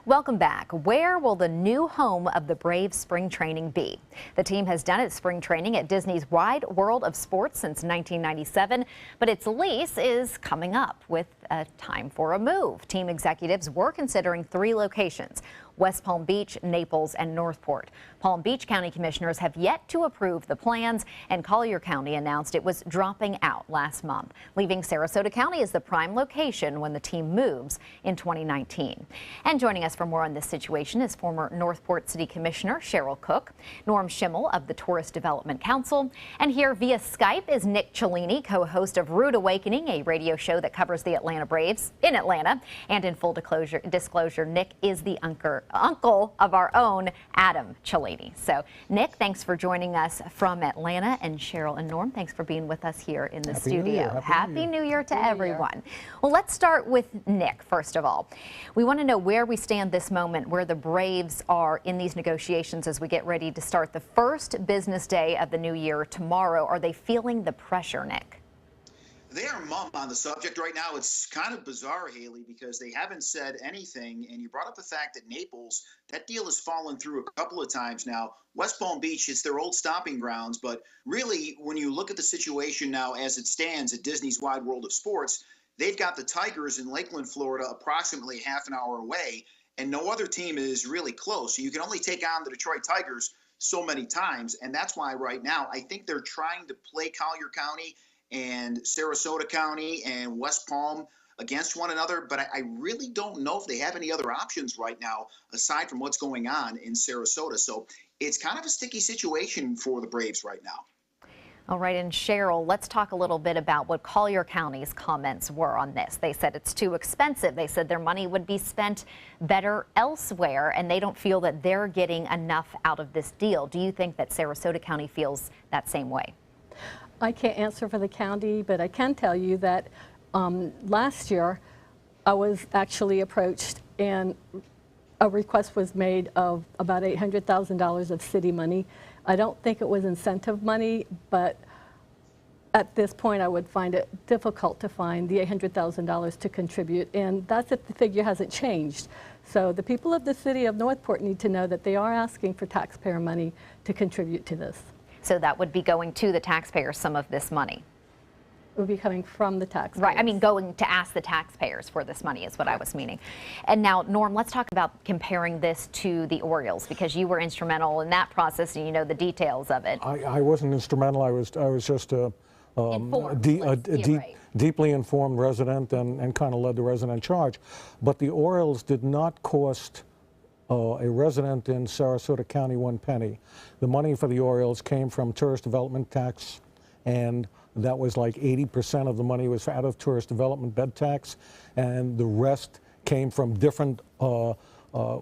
Welcome back. Where will the new home of the Braves spring training be? The team has done its spring training at Disney's Wide World of Sports since 1997, but its lease is coming up with a time for a move. Team executives were considering 3 locations: West Palm Beach, Naples, and Northport. Palm Beach County commissioners have yet to approve the plans, and Collier County announced it was dropping out last month, leaving Sarasota County as the prime location when the team moves in 2019. And joining us for more on this situation is former Northport City Commissioner Cheryl Cook, Norm Schimmel of the Tourist Development Council, and here via Skype is Nick Cellini, co-host of Rude Awakening, a radio show that covers the Atlanta Braves in Atlanta. And in full disclosure, Nick is the uncle of our own Adam Cellini. So, Nick, thanks for joining us from Atlanta, and Cheryl and Norm, thanks for being with us here in the studio. Happy New Year to everyone. Well, let's start with Nick, first of all. We want to know where we stand this moment, where the Braves are in these negotiations as we get ready to start the first business day of the new year tomorrow. Are they feeling the pressure, Nick? They are mum on the subject right now. It's kind of bizarre, Haley, because they haven't said anything. And you brought up the fact that Naples, that deal has fallen through a couple of times now. West Palm Beach, it's their old stomping grounds. But really, when you look at the situation now as it stands at Disney's Wide World of Sports, they've got the Tigers in Lakeland, Florida, approximately half an hour away. And no other team is really close. So you can only take on the Detroit Tigers so many times. And that's why right now I think they're trying to play Collier County and Sarasota County and West Palm against one another. But I really don't know if they have any other options right now aside from what's going on in Sarasota. So it's kind of a sticky situation for the Braves right now. All right, and Cheryl, let's talk a little bit about what Collier County's comments were on this. They said it's too expensive. They said their money would be spent better elsewhere, and they don't feel that they're getting enough out of this deal. Do you think that Sarasota County feels that same way? I can't answer for the county, but I can tell you that last year I was actually approached and a request was made of about $800,000 of city money. I don't think it was incentive money, but at this point I would find it difficult to find the $800,000 to contribute, and that's if the figure hasn't changed. So the people of the city of Northport need to know that they are asking for taxpayer money to contribute to this. So that would be going to the taxpayers, some of this money. It would be coming from the taxpayers. Right, I mean going to ask the taxpayers for this money is what I was meaning. And now, Norm, let's talk about comparing this to the Orioles, because you were instrumental in that process and you know the details of it. I wasn't instrumental, I was just a deeply informed resident and kind of led the resident charge. But the Orioles did not cost a resident in Sarasota County 1 penny. The money for the Orioles came from tourist development tax, and that was like 80% of the money was out of tourist development bed tax, and the rest came from different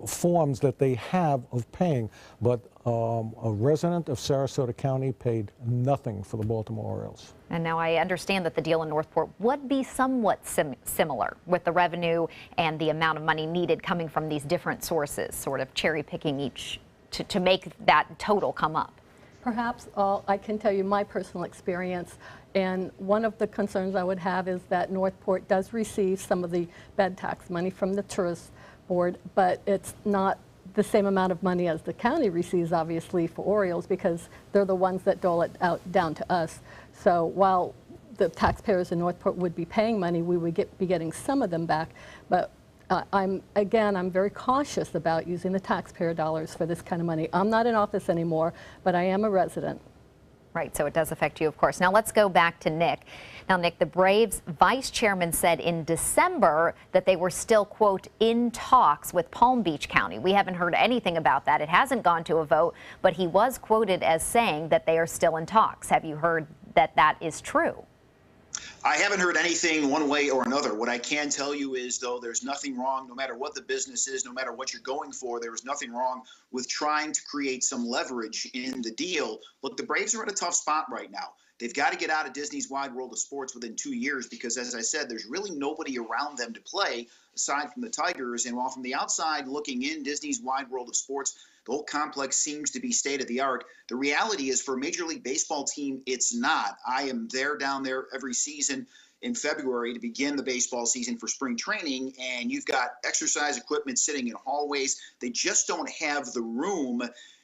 forms that they have of paying. But a resident of Sarasota County paid nothing for the Baltimore Orioles. And now I understand that the deal in Northport would be somewhat similar with the revenue and the amount of money needed coming from these different sources, sort of cherry picking each to make that total come up. Perhaps I can tell you my personal experience, and one of the concerns I would have is that Northport does receive some of the bed tax money from the tourist board, but it's not the same amount of money as the county receives, obviously, for Orioles, because they're the ones that dole it out down to us. So while the taxpayers in Northport would be paying money, we would be getting some of them back. But I'm very cautious about using the taxpayer dollars for this kind of money. I'm not in office anymore, but I am a resident. Right, so it does affect you, of course. Now let's go back to Nick. Now, Nick, the Braves vice chairman said in December that they were still, quote, in talks with Palm Beach County. We haven't heard anything about that. It hasn't gone to a vote, but he was quoted as saying that they are still in talks. Have you heard that that is true? I haven't heard anything one way or another. What I can tell you is, though, there's nothing wrong, no matter what the business is, no matter what you're going for, there is nothing wrong with trying to create some leverage in the deal. Look, the Braves are at a tough spot right now. They've got to get out of Disney's Wide World of Sports within 2 years because, as I said, there's really nobody around them to play aside from the Tigers. And while from the outside looking in Disney's Wide World of Sports, the whole complex seems to be state-of-the-art, the reality is for a Major League Baseball team, it's not. I am there down there every season. in February to begin the baseball season for spring training, and you've got exercise equipment sitting in hallways. They just don't have the room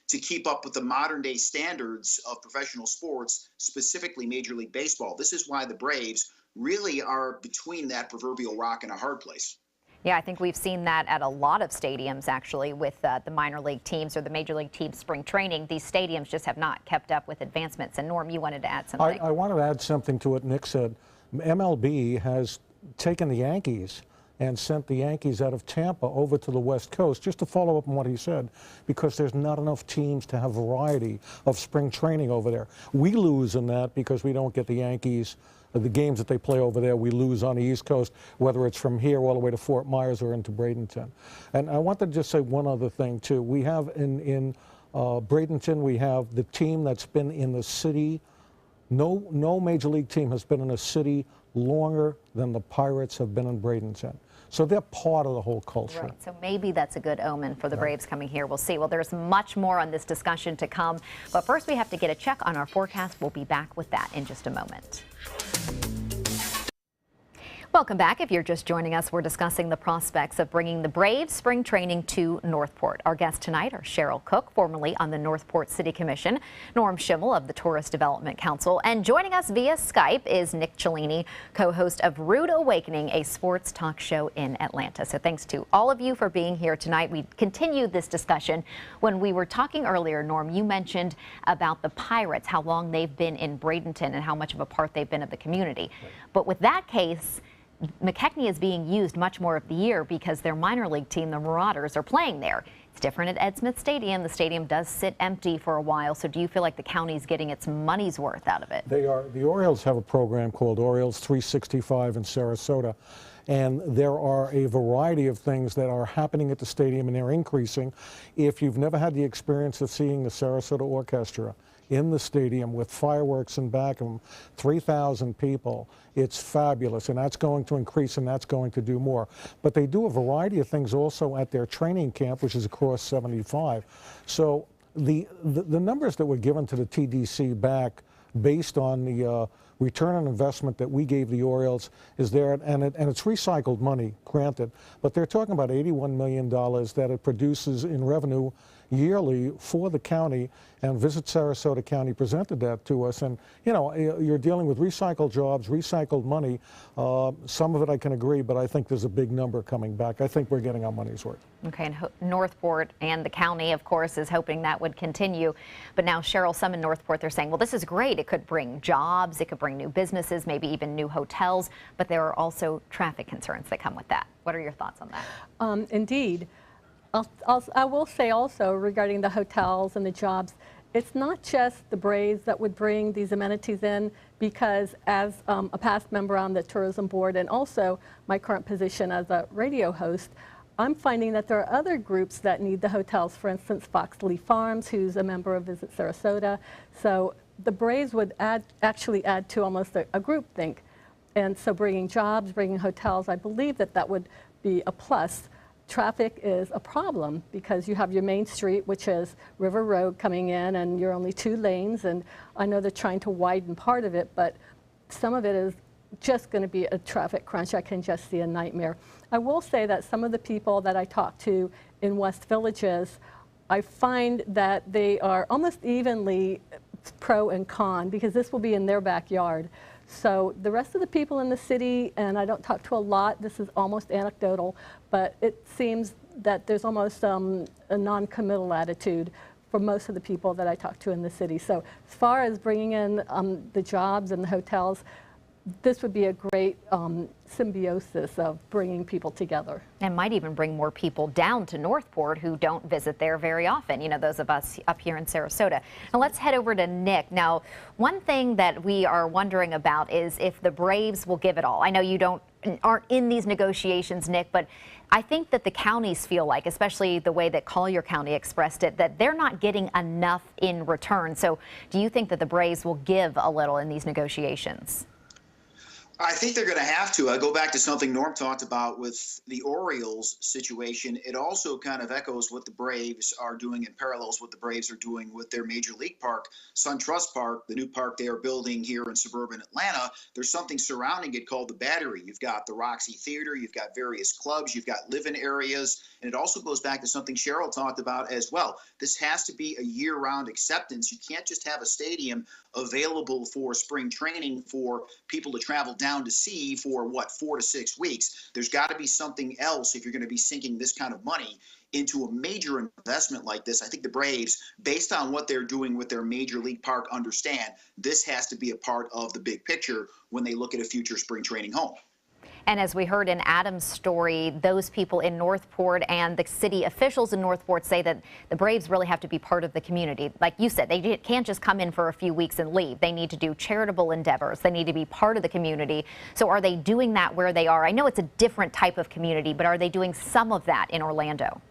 to keep up with the modern day standards of professional sports, specifically Major League Baseball. This is why the Braves really are between that proverbial rock and a hard place. Yeah, I think we've seen that at a lot of stadiums, actually, with the minor league teams or the major league teams spring training. These stadiums just have not kept up with advancements. And Norm, you wanted to add something. I wanted to add something to what Nick said. MLB has taken the Yankees and sent the Yankees out of Tampa over to the West Coast, just to follow up on what he said, because there's not enough teams to have variety of spring training over there. We lose in that because we don't get the Yankees, the games that they play over there, we lose on the East Coast, whether it's from here all the way to Fort Myers or into Bradenton. And I want to just say one other thing, too. We have in Bradenton, we have the team that's been in the city. No major league team has been in a city longer than the Pirates have been in Bradenton. So they're part of the whole culture. Right, so maybe that's a good omen for the Braves coming here. We'll see. Well, there's much more on this discussion to come. But first, we have to get a check on our forecast. We'll be back with that in just a moment. Welcome back. If you're just joining us, we're discussing the prospects of bringing the Braves spring training to Northport. Our guests tonight are Cheryl Cook, formerly on the Northport City Commission, Norm Schimmel of the Tourist Development Council, and joining us via Skype is Nick Cellini, co-host of Rude Awakening, a sports talk show in Atlanta. So thanks to all of you for being here tonight. We continued this discussion. When we were talking earlier, Norm, you mentioned about the Pirates, how long they've been in Bradenton and how much of a part they've been of the community. But with that case, McKechnie is being used much more of the year because their minor league team, the Marauders, are playing there. It's different at Ed Smith Stadium. The stadium does sit empty for a while. So do you feel like the county's getting its money's worth out of it? They are. The Orioles have a program called Orioles 365 in Sarasota. And there are a variety of things that are happening at the stadium, and they're increasing. If you've never had the experience of seeing the Sarasota Orchestra in the stadium with fireworks in back of them, 3,000 people, it's fabulous, and that's going to increase, and that's going to do more. But they do a variety of things also at their training camp, which is across 75. So the numbers that were given to the TDC back based on the return on investment that we gave the Orioles is there, and it's recycled money, granted, but they're talking about $81 million that it produces in revenue yearly for the county, and Visit Sarasota County presented that to us. And you know, you're dealing with recycled jobs, recycled money. Some of it I can agree, but I think there's a big number coming back. I think we're getting our money's worth. Okay, and Northport and the county, of course, is hoping that would continue. But now, Cheryl, some in Northport, they're saying, well, this is great. It could bring jobs, it could bring new businesses, maybe even new hotels, but there are also traffic concerns that come with that. What are your thoughts on that? Indeed. I will say also regarding the hotels and the jobs, it's not just the Braves that would bring these amenities in, because as a past member on the tourism board and also my current position as a radio host, I'm finding that there are other groups that need the hotels. For instance, Foxley Farms, who's a member of Visit Sarasota. So the Braves would actually add to almost a group think. And so bringing jobs, bringing hotels, I believe that that would be a plus. Traffic is a problem because you have your main street, which is River Road, coming in, and you're only 2 lanes. And I know they're trying to widen part of it, but some of it is just going to be a traffic crunch. I can just see a nightmare. I will say that some of the people that I talk to in West Villages, I find that they are almost evenly pro and con, because this will be in their backyard. So the rest of the people in the city, and I don't talk to a lot, this is almost anecdotal, but it seems that there's almost a non-committal attitude for most of the people that I talk to in the city. So as far as bringing in the jobs and the hotels, this would be a great symbiosis of bringing people together. And might even bring more people down to Northport who don't visit there very often, you know, those of us up here in Sarasota. Now let's head over to Nick. Now, one thing that we are wondering about is if the Braves will give it all. I know you aren't in these negotiations, Nick, but I think that the counties feel like, especially the way that Collier County expressed it, that they're not getting enough in return. So do you think that the Braves will give a little in these negotiations? I think they're going to have to. I go back to something Norm talked about with the Orioles situation. It also kind of echoes what the Braves are doing and parallels what the Braves are doing with their major league park, SunTrust Park, the new park they are building here in suburban Atlanta. There's something surrounding it called the Battery. You've got the Roxy Theater, you've got various clubs, you've got live-in areas, and it also goes back to something Cheryl talked about as well. This has to be a year-round acceptance. You can't just have a stadium available for spring training for people to travel down to see for 4 to 6 weeks. There's got to be something else if you're going to be sinking this kind of money into a major investment like this. I think the Braves, based on what they're doing with their major league park, understand this has to be a part of the big picture when they look at a future spring training home. And as we heard in Adam's story, those people in Northport and the city officials in Northport say that the Braves really have to be part of the community. Like you said, they can't just come in for a few weeks and leave. They need to do charitable endeavors. They need to be part of the community. So are they doing that where they are? I know it's a different type of community, but are they doing some of that in Orlando?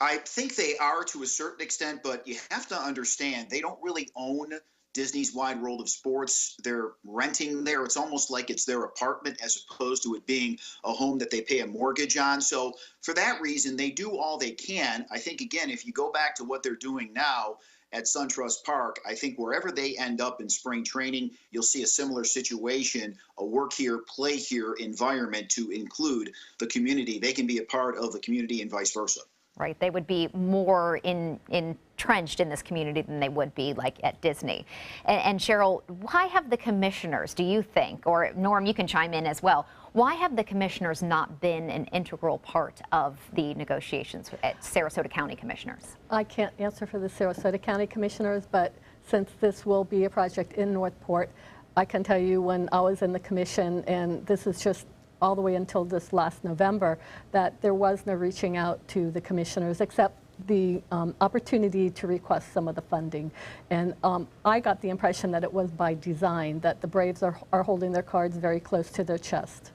I think they are to a certain extent, but you have to understand they don't really own Disney's Wide World of Sports. They're renting there. It's almost like it's their apartment as opposed to it being a home that they pay a mortgage on. So for that reason, they do all they can. I think, again, if you go back to what they're doing now at SunTrust Park, I think wherever they end up in spring training, you'll see a similar situation, a work here, play here environment to include the community. They can be a part of the community and vice versa. Right, they would be more entrenched in this community than they would be like at Disney. And Cheryl, why have the commissioners, do you think, or Norm, you can chime in as well, why have the commissioners not been an integral part of the negotiations at Sarasota County Commissioners? I can't answer for the Sarasota County Commissioners, but since this will be a project in Northport, I can tell you when I was in the commission, and this is just all the way until this last November, that there was no reaching out to the commissioners except the opportunity to request some of the funding. And I got the impression that it was by design, that the Braves are holding their cards very close to their chest.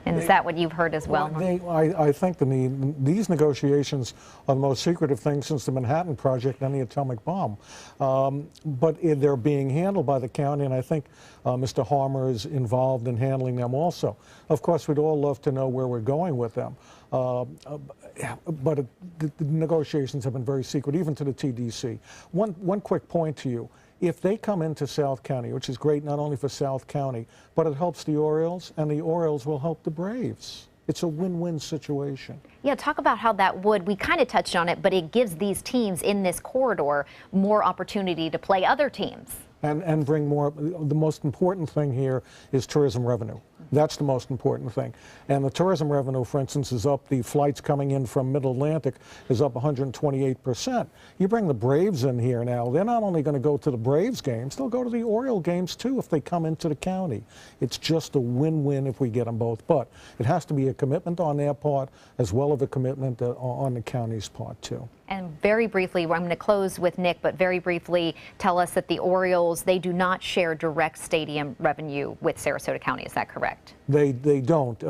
And is that what you've heard as well? I think these negotiations are the most secretive thing since the Manhattan Project and the atomic bomb. But they're being handled by the county, and I think Mr. Harmer is involved in handling them also. Of course, we'd all love to know where we're going with them. But the negotiations have been very secret, even to the TDC. One quick point to you. If they come into South County, which is great not only for South County, but it helps the Orioles, and the Orioles will help the Braves. It's a win-win situation. Yeah, talk about how that would, we kind of touched on it, but it gives these teams in this corridor more opportunity to play other teams. And bring more. The most important thing here is tourism revenue. That's the most important thing. And the tourism revenue, for instance, is up. The flights coming in from Mid-Atlantic is up 128%. You bring the Braves in here now, they're not only going to go to the Braves games, they'll go to the Oriole games too if they come into the county. It's just a win-win if we get them both. But it has to be a commitment on their part as well as a commitment on the county's part too. And very briefly, I'm going to close with Nick, but very briefly tell us that the Orioles, they do not share direct stadium revenue with Sarasota County. Is that correct? They don't.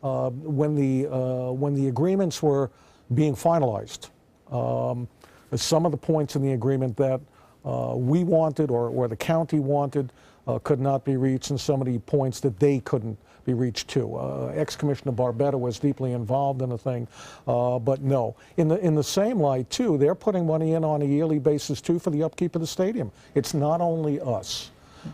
When the agreements were being finalized, some of the points in the agreement that we wanted or the county wanted could not be reached, and some of the points that they couldn't be reached too. Ex-Commissioner Barbetta was deeply involved in the thing, but no. In the same light too, they're putting money in on a yearly basis too for the upkeep of the stadium. It's not only us.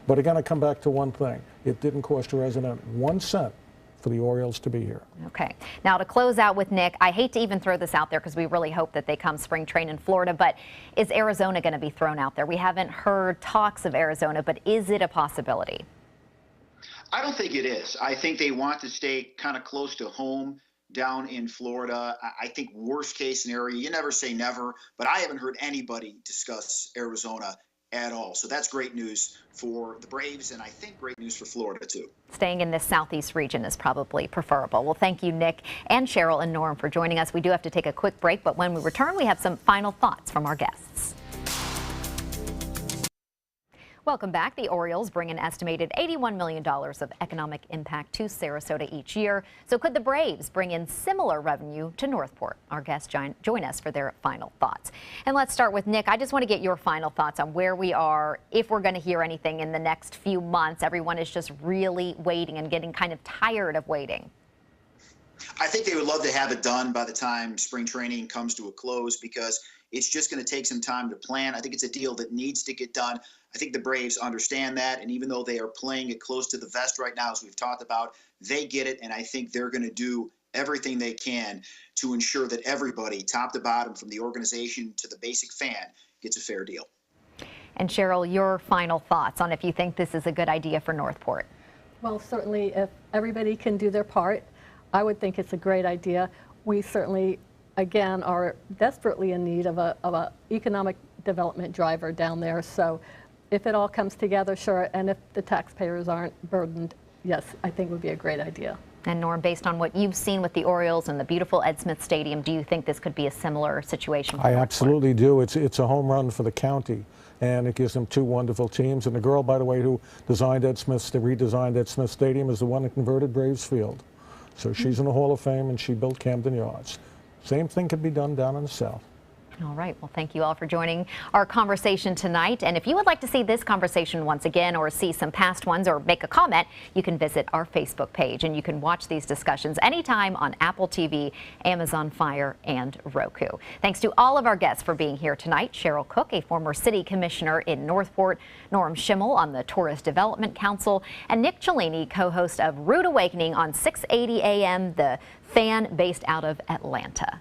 But again, I come back to one thing. It didn't cost a resident 1 cent for the Orioles to be here. Okay. Now to close out with Nick, I hate to even throw this out there because we really hope that they come spring train in Florida, but is Arizona going to be thrown out there? We haven't heard talks of Arizona, but is it a possibility? I don't think it is. I think they want to stay kind of close to home down in Florida. I think worst case scenario, you never say never, but I haven't heard anybody discuss Arizona at all. So that's great news for the Braves, and I think great news for Florida too. Staying in this southeast region is probably preferable. Well, thank you, Nick and Cheryl and Norm, for joining us. We do have to take a quick break, but when we return, we have some final thoughts from our guests. Welcome back. The Orioles bring an estimated $81 million of economic impact to Sarasota each year. So could the Braves bring in similar revenue to Northport? Our guests join us for their final thoughts. And let's start with Nick. I just want to get your final thoughts on where we are, if we're going to hear anything in the next few months. Everyone is just really waiting and getting kind of tired of waiting. I think they would love to have it done by the time spring training comes to a close, because it's just going to take some time to plan. I think it's a deal that needs to get done. I think the Braves understand that, and even though they are playing it close to the vest right now, as we've talked about, they get it, and I think they're going to do everything they can to ensure that everybody, top to bottom, from the organization to the basic fan, gets a fair deal. And Cheryl, your final thoughts on if you think this is a good idea for Northport? Well, certainly if everybody can do their part, I would think it's a great idea. We certainly, again, are desperately in need of a economic development driver down there. So if it all comes together, sure, and if the taxpayers aren't burdened, yes, I think it would be a great idea. And Norm, based on what you've seen with the Orioles and the beautiful Ed Smith Stadium, do you think this could be a similar situation for I Northport? absolutely do. It's a home run for the county, and it gives them two wonderful teams. And the girl, by the way, who redesigned Ed Smith Stadium is the one that converted Braves Field. So she's in the Hall of Fame, and she built Camden Yards. Same thing could be done down in the South. All right. Well, thank you all for joining our conversation tonight. And if you would like to see this conversation once again, or see some past ones, or make a comment, you can visit our Facebook page, and you can watch these discussions anytime on Apple TV, Amazon Fire, and Roku. Thanks to all of our guests for being here tonight. Cheryl Cook, a former city commissioner in Northport, Norm Schimmel on the Tourist Development Council, and Nick Cellini, co-host of Rude Awakening on 680 AM, The Fan, based out of Atlanta.